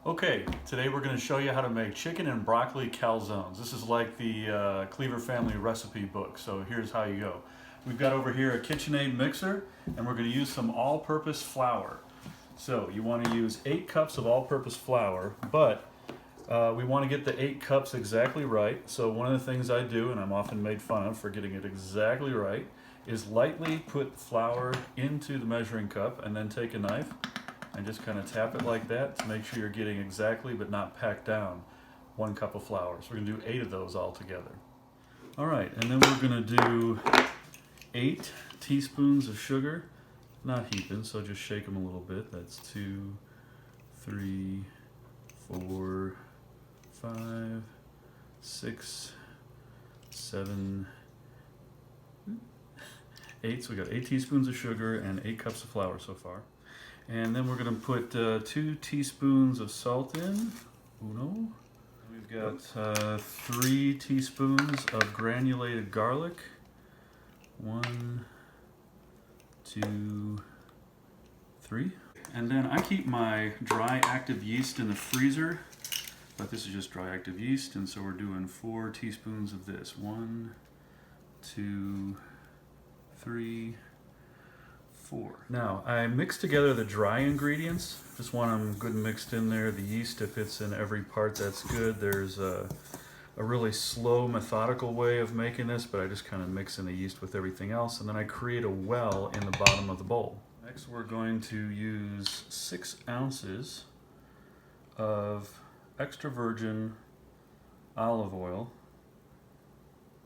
Okay, today we're going to show you how to make chicken and broccoli calzones. This is like the Cleaver family recipe book, so here's how you go. We've got over here a KitchenAid mixer, and we're going to use some all-purpose flour. So you want to use 8 cups of all-purpose flour, but we want to get the 8 cups exactly right. So one of the things I do, and I'm often made fun of for getting it exactly right, is lightly put flour into the measuring cup and then take a knife and just kind of tap it like that to make sure you're getting exactly but not packed down 1 cup of flour. So we're going to do 8 of those all together. All right, and then we're going to do 8 teaspoons of sugar, not heaping, so just shake them a little bit. That's 2, 3, 4, 5, 6, 7, 8. So we got 8 teaspoons of sugar and 8 cups of flour so far. And then we're going to put 2 teaspoons of salt in. Uno. We've got 3 teaspoons of granulated garlic. 1, 2, 3. And then I keep my dry active yeast in the freezer, but this is just dry active yeast, and so we're doing 4 teaspoons of this. 1, 2, 3, 4. Now, I mix together the dry ingredients. Just want them good and mixed in there. The yeast, if it's in every part, that's good. There's a really slow, methodical way of making this, but I just kind of mix in the yeast with everything else, and then I create a well in the bottom of the bowl. Next, we're going to use 6 ounces of extra virgin olive oil.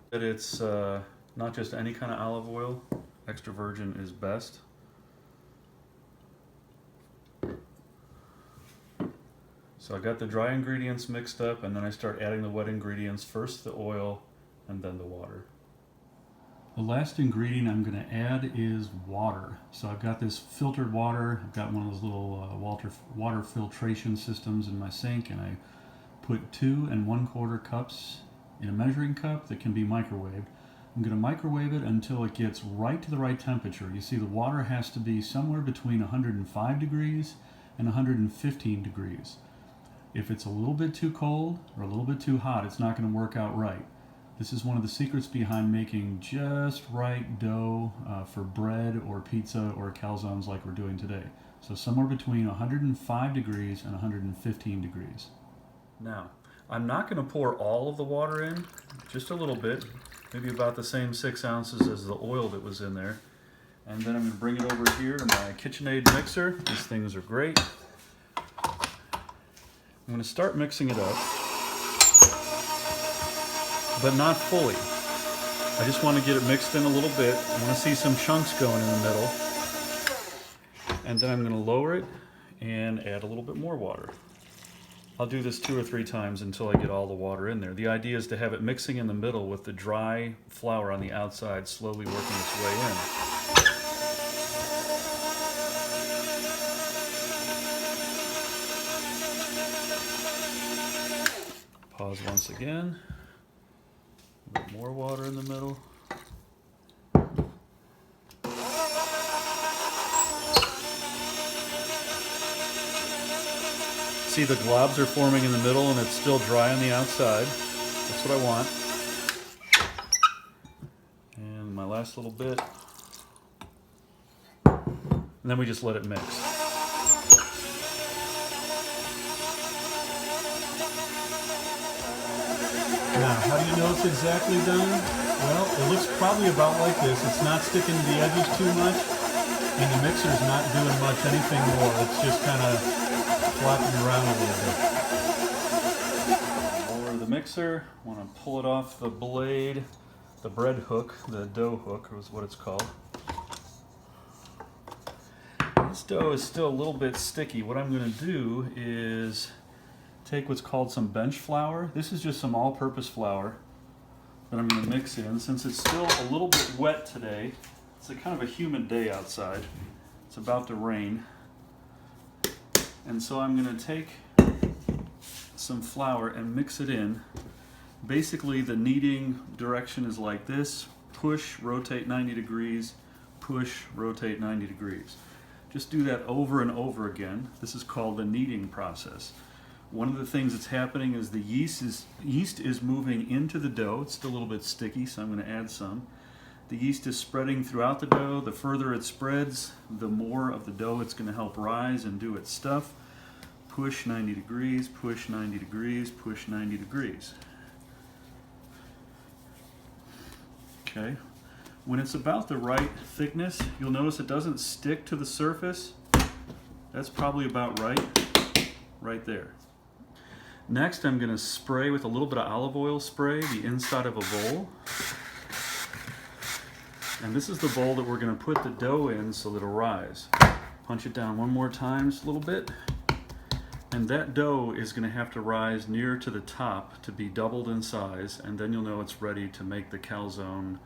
That it's not just any kind of olive oil. Extra virgin is best. So I got the dry ingredients mixed up, and then I start adding the wet ingredients, first the oil and then the water. The last ingredient I'm going to add is water. So I've got this filtered water. I've got one of those little water filtration systems in my sink, and I put 2 1/4 cups in a measuring cup that can be microwaved. I'm going to microwave it until it gets right to the right temperature. You see, the water has to be somewhere between 105 degrees and 115 degrees. If it's a little bit too cold or a little bit too hot, it's not going to work out right. This is one of the secrets behind making just right dough for bread or pizza or calzones like we're doing today. So somewhere between 105 degrees and 115 degrees. Now, I'm not going to pour all of the water in, just a little bit, maybe about the same 6 ounces as the oil that was in there. And then I'm going to bring it over here to my KitchenAid mixer. These things are great. I'm going to start mixing it up, but not fully. I just want to get it mixed in a little bit. I want to see some chunks going in the middle. And then I'm going to lower it and add a little bit more water. I'll do this 2 or 3 times until I get all the water in there. The idea is to have it mixing in the middle with the dry flour on the outside slowly working its way in. Pause once again. A bit more water in the middle. See, the globs are forming in the middle and it's still dry on the outside. That's what I want. And my last little bit. And then we just let it mix. Now, how do you know it's exactly done? Well, it looks probably about like this. It's not sticking to the edges too much, and the mixer's not doing much anything more. It's just kind of flopping around a little bit. Lower the mixer. Want to pull it off the blade, the bread hook, the dough hook is what it's called. This dough is still a little bit sticky. What I'm going to do is take what's called some bench flour. This is just some all-purpose flour that I'm going to mix in. Since it's still a little bit wet today, it's a kind of a humid day outside. It's about to rain. And so I'm going to take some flour and mix it in. Basically, the kneading direction is like this. Push, rotate 90 degrees, push, rotate 90 degrees. Just do that over and over again. This is called the kneading process. One of the things that's happening is the yeast is moving into the dough. It's still a little bit sticky, so I'm going to add some. The yeast is spreading throughout the dough. The further it spreads, the more of the dough it's going to help rise and do its stuff. Push 90 degrees, push 90 degrees, push 90 degrees. Okay. When it's about the right thickness, you'll notice it doesn't stick to the surface. That's probably about right there. Next, I'm going to spray with a little bit of olive oil spray the inside of a bowl. And this is the bowl that we're going to put the dough in so that it'll rise. Punch it down one more time, just a little bit. And that dough is going to have to rise near to the top to be doubled in size, and then you'll know it's ready to make the calzone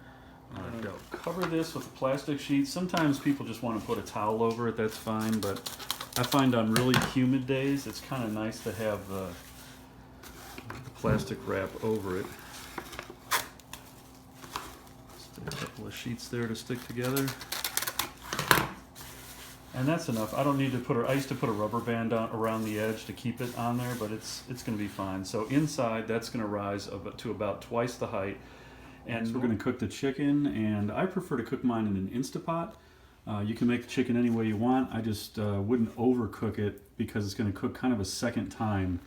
dough. Cover this with a plastic sheet. Sometimes people just want to put a towel over it, that's fine, but I find on really humid days it's kind of nice to have the plastic wrap over it. Stick a couple of sheets there to stick together. And that's enough. I don't need to put I used to put a rubber band around the edge to keep it on there, but it's going to be fine. So inside, that's going to rise to about twice the height. And we're going to cook the chicken, and I prefer to cook mine in an Instapot. You can make the chicken any way you want. I just wouldn't overcook it because it's going to cook kind of a second time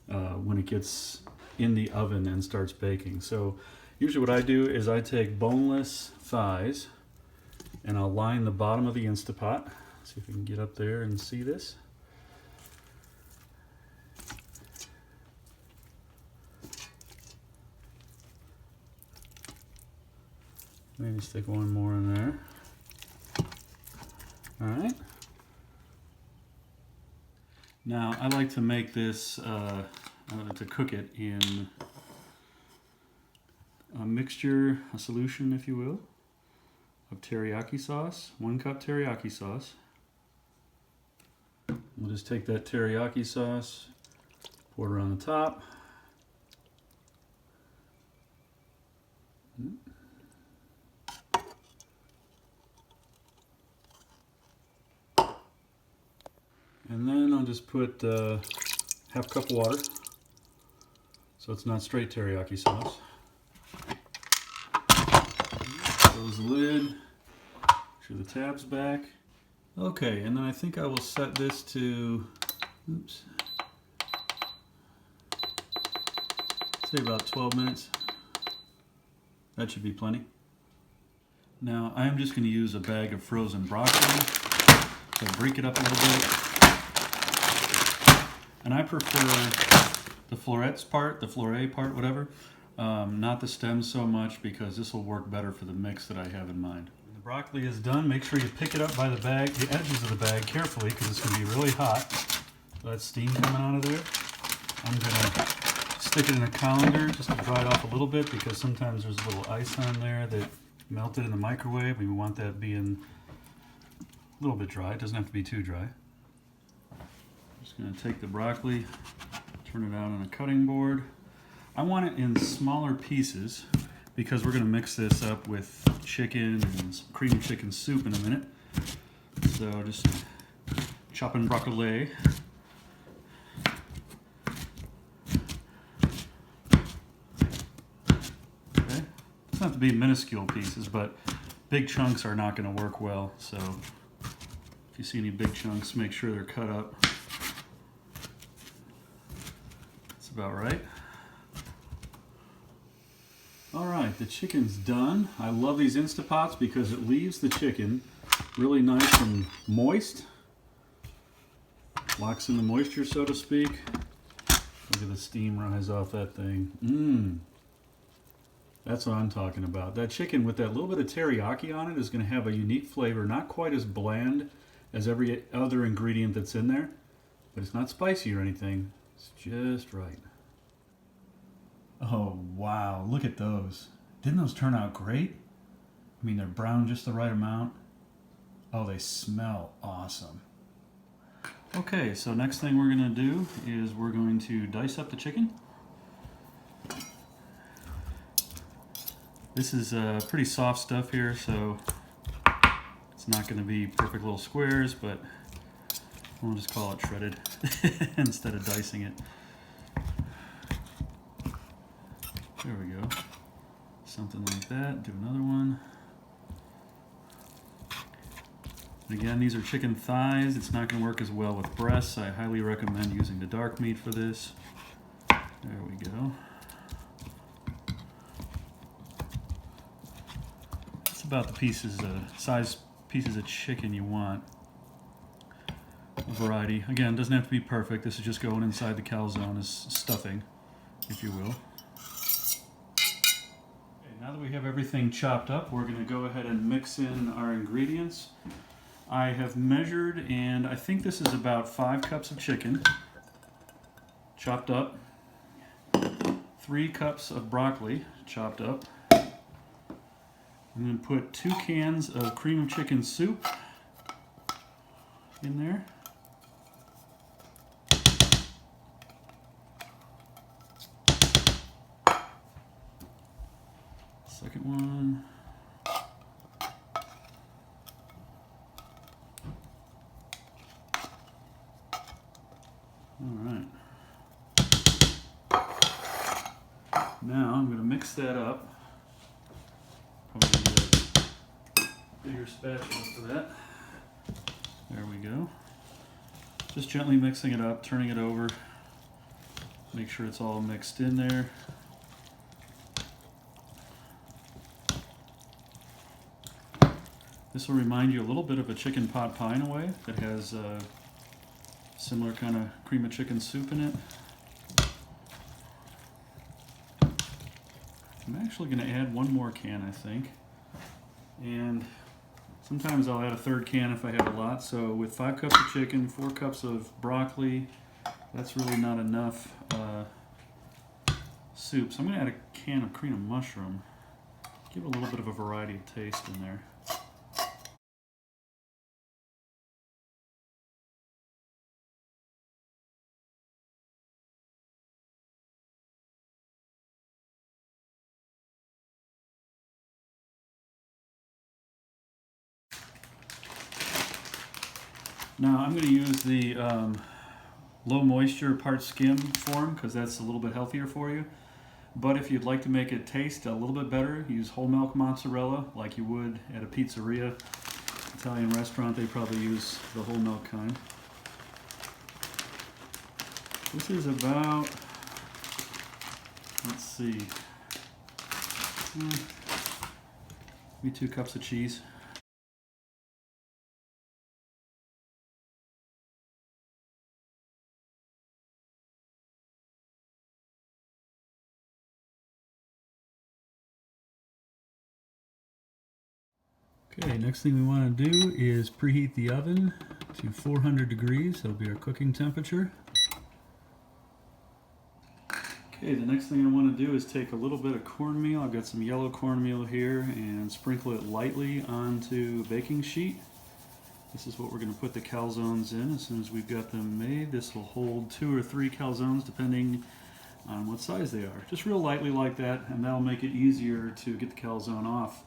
when it gets in the oven and starts baking. So usually what I do is I take boneless thighs and I'll line the bottom of the Instapot. See if we can get up there and see this. Maybe stick one more in there. All right. Now I like to make this, to cook it in a mixture, a solution if you will, of teriyaki sauce, 1 cup teriyaki sauce. We'll just take that teriyaki sauce, pour it on the top. And then I'll just put half cup of water, so it's not straight teriyaki sauce. Close the lid, make sure the tab's back. Okay, and then I think I will set this to, say about 12 minutes. That should be plenty. Now I'm just going to use a bag of frozen broccoli to break it up a little bit. And I prefer the florets part, the floret part, whatever, not the stems so much, because this will work better for the mix that I have in mind. When the broccoli is done, make sure you pick it up by the bag, the edges of the bag carefully, because it's going to be really hot. So that's steam coming out of there. I'm going to stick it in a colander just to dry it off a little bit, because sometimes there's a little ice on there that melted in the microwave. We want that being a little bit dry. It doesn't have to be too dry. Just going to take the broccoli, turn it out on a cutting board. I want it in smaller pieces because we're going to mix this up with chicken and some creamy chicken soup in a minute. So just chopping broccoli. Okay. It doesn't have to be minuscule pieces, but big chunks are not going to work well. So if you see any big chunks, make sure they're cut up. About right. All right, the chicken's done. I love these Instapots because it leaves the chicken really nice and moist. Locks in the moisture, so to speak. Look at the steam rise off that thing. That's what I'm talking about. That chicken with that little bit of teriyaki on it is going to have a unique flavor, not quite as bland as every other ingredient that's in there, but it's not spicy or anything. It's just right. Oh, wow. Look at those. Didn't those turn out great? I mean, they're brown just the right amount. Oh, they smell awesome. Okay, so next thing we're going to do is we're going to dice up the chicken. This is pretty soft stuff here, so it's not going to be perfect little squares, but we'll just call it shredded instead of dicing it. There we go. Something like that. Do another one. Again, these are chicken thighs. It's not going to work as well with breasts. I highly recommend using the dark meat for this. There we go. It's about the pieces, size pieces of chicken you want. A variety. Again, doesn't have to be perfect. This is just going inside the calzone as stuffing, if you will. Okay, now that we have everything chopped up, we're going to go ahead and mix in our ingredients. I have measured, and I think this is about 5 cups of chicken chopped up, 3 cups of broccoli chopped up. I'm going to put 2 cans of cream of chicken soup in there. Second one. All right. Now I'm going to mix that up. Probably need a bigger spatula for that. There we go. Just gently mixing it up, turning it over. Make sure it's all mixed in there. This will remind you a little bit of a chicken pot pie in a way that has similar kind of cream of chicken soup in it. I'm actually going to add 1 more can, I think. And sometimes I'll add a 3rd can if I have a lot. So with 5 cups of chicken, 4 cups of broccoli, that's really not enough soup. So I'm going to add a can of cream of mushroom. Give it a little bit of a variety of taste in there. Now I'm going to use the low moisture part skim form because that's a little bit healthier for you. But if you'd like to make it taste a little bit better, use whole milk mozzarella like you would at a pizzeria. Italian restaurant, they probably use the whole milk kind. This is about, let's see, maybe 2 cups of cheese. Okay, next thing we want to do is preheat the oven to 400 degrees. That'll be our cooking temperature. Okay, the next thing I want to do is take a little bit of cornmeal. I've got some yellow cornmeal here and sprinkle it lightly onto a baking sheet. This is what we're going to put the calzones in as soon as we've got them made. This will hold 2 or 3 calzones depending on what size they are. Just real lightly like that, and that'll make it easier to get the calzone off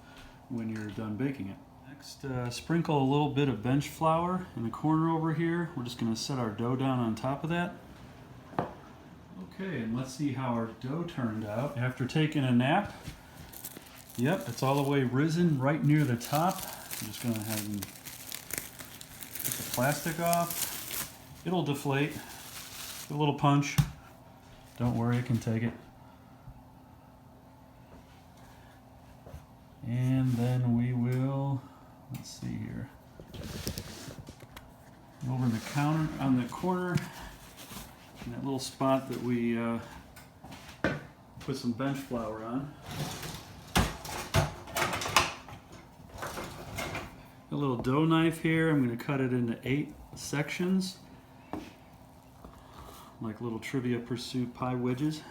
when you're done baking it. Next, sprinkle a little bit of bench flour in the corner over here. We're just going to set our dough down on top of that. Okay, and let's see how our dough turned out. After taking a nap, yep, it's all the way risen right near the top. I'm just going to have and get the plastic off. It'll deflate. Give a little punch. Don't worry, it can take it. And then we will, let's see here, over in the counter, on the corner, in that little spot that we put some bench flour on. A little dough knife here. I'm going to cut it into 8 sections, like little Trivia Pursuit pie wedges.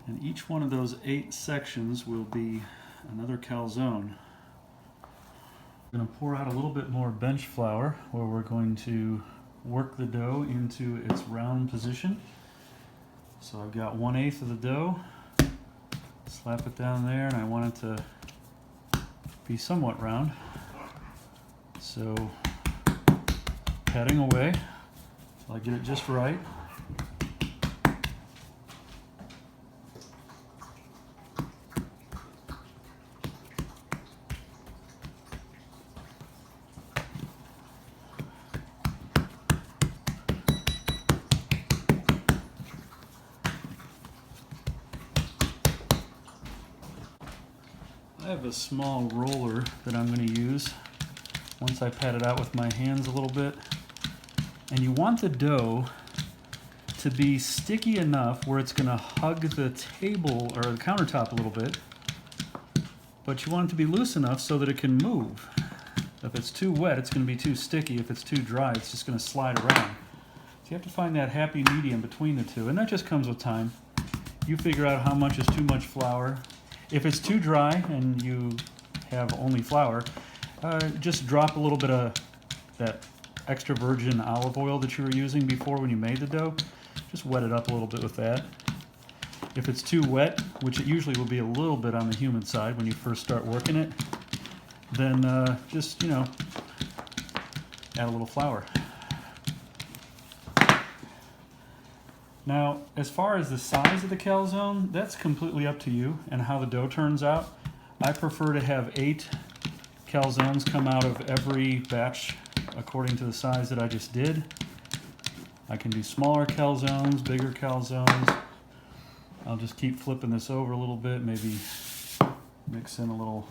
And each one of those 8 sections will be another calzone. I'm going to pour out a little bit more bench flour where we're going to work the dough into its round position. So I've got 1/8 of the dough. Slap it down there, and I want it to be somewhat round. So patting away till I get it just right. I have a small roller that I'm going to use once I pat it out with my hands a little bit. And you want the dough to be sticky enough where it's going to hug the table or the countertop a little bit, but you want it to be loose enough so that it can move. If it's too wet, it's going to be too sticky. If it's too dry, it's just going to slide around. So you have to find that happy medium between the two, and that just comes with time. You figure out how much is too much flour. If it's too dry and you have only flour, just drop a little bit of that extra virgin olive oil that you were using before when you made the dough. Just wet it up a little bit with that. If it's too wet, which it usually will be a little bit on the humid side when you first start working it, then just, you know, add a little flour. Now, as far as the size of the calzone, that's completely up to you and how the dough turns out. I prefer to have 8 calzones come out of every batch according to the size that I just did. I can do smaller calzones, bigger calzones. I'll just keep flipping this over a little bit, maybe mix in a little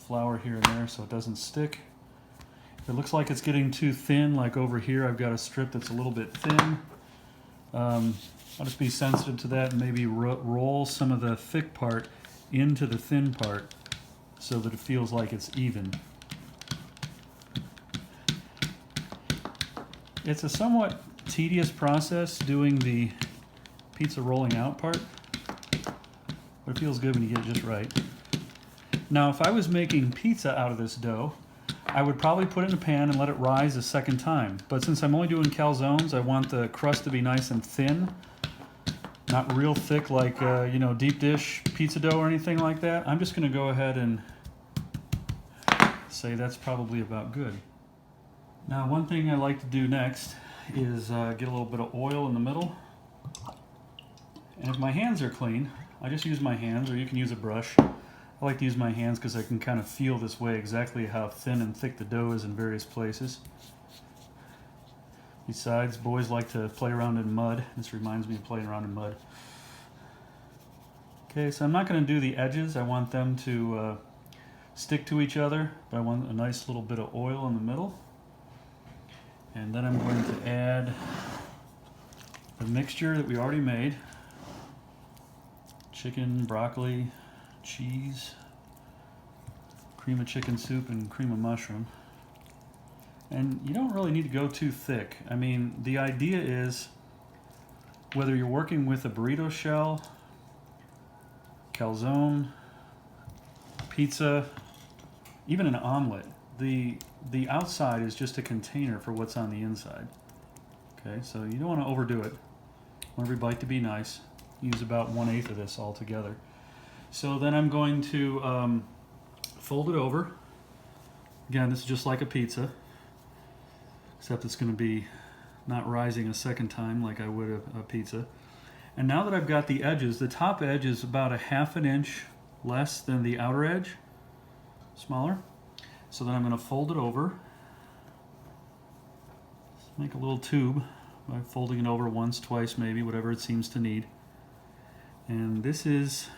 flour here and there so it doesn't stick. If it looks like it's getting too thin, like over here I've got a strip that's a little bit thin, I'll just be sensitive to that and maybe roll some of the thick part into the thin part so that it feels like it's even. It's a somewhat tedious process doing the pizza rolling out part, but it feels good when you get it just right. Now, if I was making pizza out of this dough, I would probably put it in a pan and let it rise a second time. But since I'm only doing calzones, I want the crust to be nice and thin, not real thick like you know, deep dish pizza dough or anything like that. I'm just going to go ahead and say that's probably about good. Now, one thing I like to do next is get a little bit of oil in the middle. And if my hands are clean, I just use my hands, or you can use a brush. I like to use my hands because I can kind of feel this way exactly how thin and thick the dough is in various places. Besides, boys like to play around in mud. This reminds me of playing around in mud. Okay, so I'm not going to do the edges. I want them to stick to each other, but I want a nice little bit of oil in the middle. And then I'm going to add the mixture that we already made. Chicken, broccoli, cheese, cream of chicken soup, and cream of mushroom. And you don't really need to go too thick. I mean, the idea is whether you're working with a burrito shell, calzone, pizza, even an omelet, the outside is just a container for what's on the inside. Okay, so you don't want to overdo it. Want every bite to be nice. Use about 1/8 of this all together. So then I'm going to fold it over. Again, this is just like a pizza, except it's going to be not rising a second time like I would a pizza. And now that I've got the edges, the top edge is about a 1/2 inch less than the outer edge, smaller. So then I'm going to fold it over. Just make a little tube by folding it over once, twice, maybe, whatever it seems to need. And this is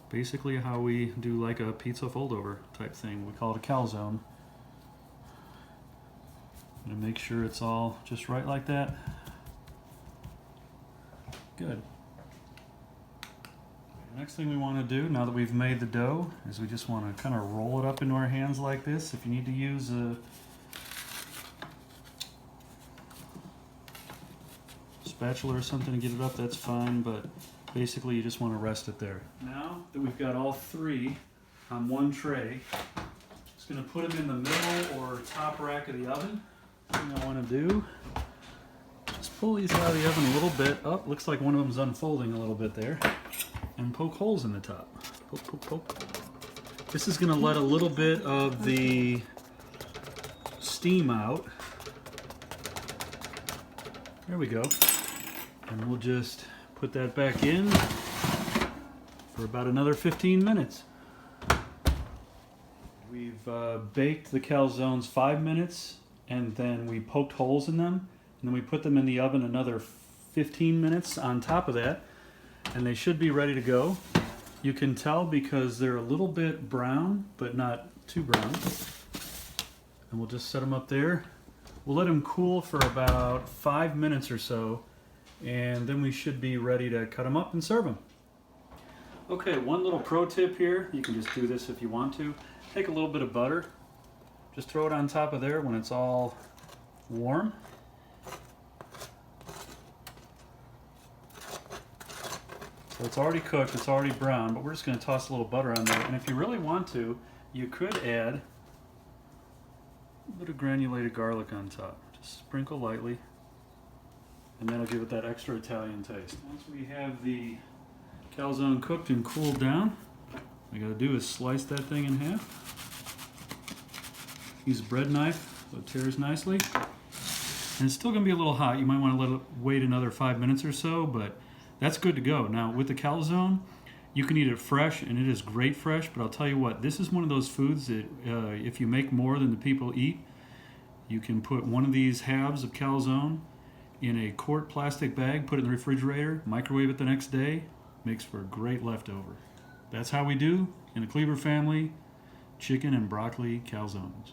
basically how we do like a pizza fold-over type thing. We call it a calzone. I'm going to make sure it's all just right like that. Good. Next thing we want to do, now that we've made the dough, is we just want to kind of roll it up into our hands like this. If you need to use a spatula or something to get it up, that's fine, but basically you just want to rest it there. Now that we've got all 3 on one tray, just going to put them in the middle or top rack of the oven. Thing I want to do, just pull these out of the oven a little bit. Oh, looks like one of them's unfolding a little bit there. And poke holes in the top. Poke, poke, poke. This is going to let a little bit of the steam out There we go. And we'll just put that back in for about another 15 minutes. We've baked the calzones 5 minutes, and then we poked holes in them, and then we put them in the oven another 15 minutes on top of that, and they should be ready to go. You can tell because they're a little bit brown, but not too brown. And we'll just set them up there. We'll let them cool for about 5 minutes or so, and then we should be ready to cut them up and serve them. Okay, one little pro tip here. You can just do this if you want to. Take a little bit of butter. Just throw it on top of there when it's all warm. So it's already cooked, it's already brown, but we're just going to toss a little butter on there. And if you really want to, you could add a bit of granulated garlic on top. Just sprinkle lightly, and that'll give it that extra Italian taste. Once we have the calzone cooked and cooled down, all we gotta do is slice that thing in half. Use a bread knife so it tears nicely. And it's still gonna be a little hot. You might want to let it wait another 5 minutes or so, but that's good to go. Now with the calzone, you can eat it fresh, and it is great fresh, but I'll tell you what, this is one of those foods that if you make more than the people eat, you can put one of these halves of calzone in a quart plastic bag, put it in the refrigerator, microwave it the next day, makes for a great leftover. That's how we do, in the Cleaver family, chicken and broccoli calzones.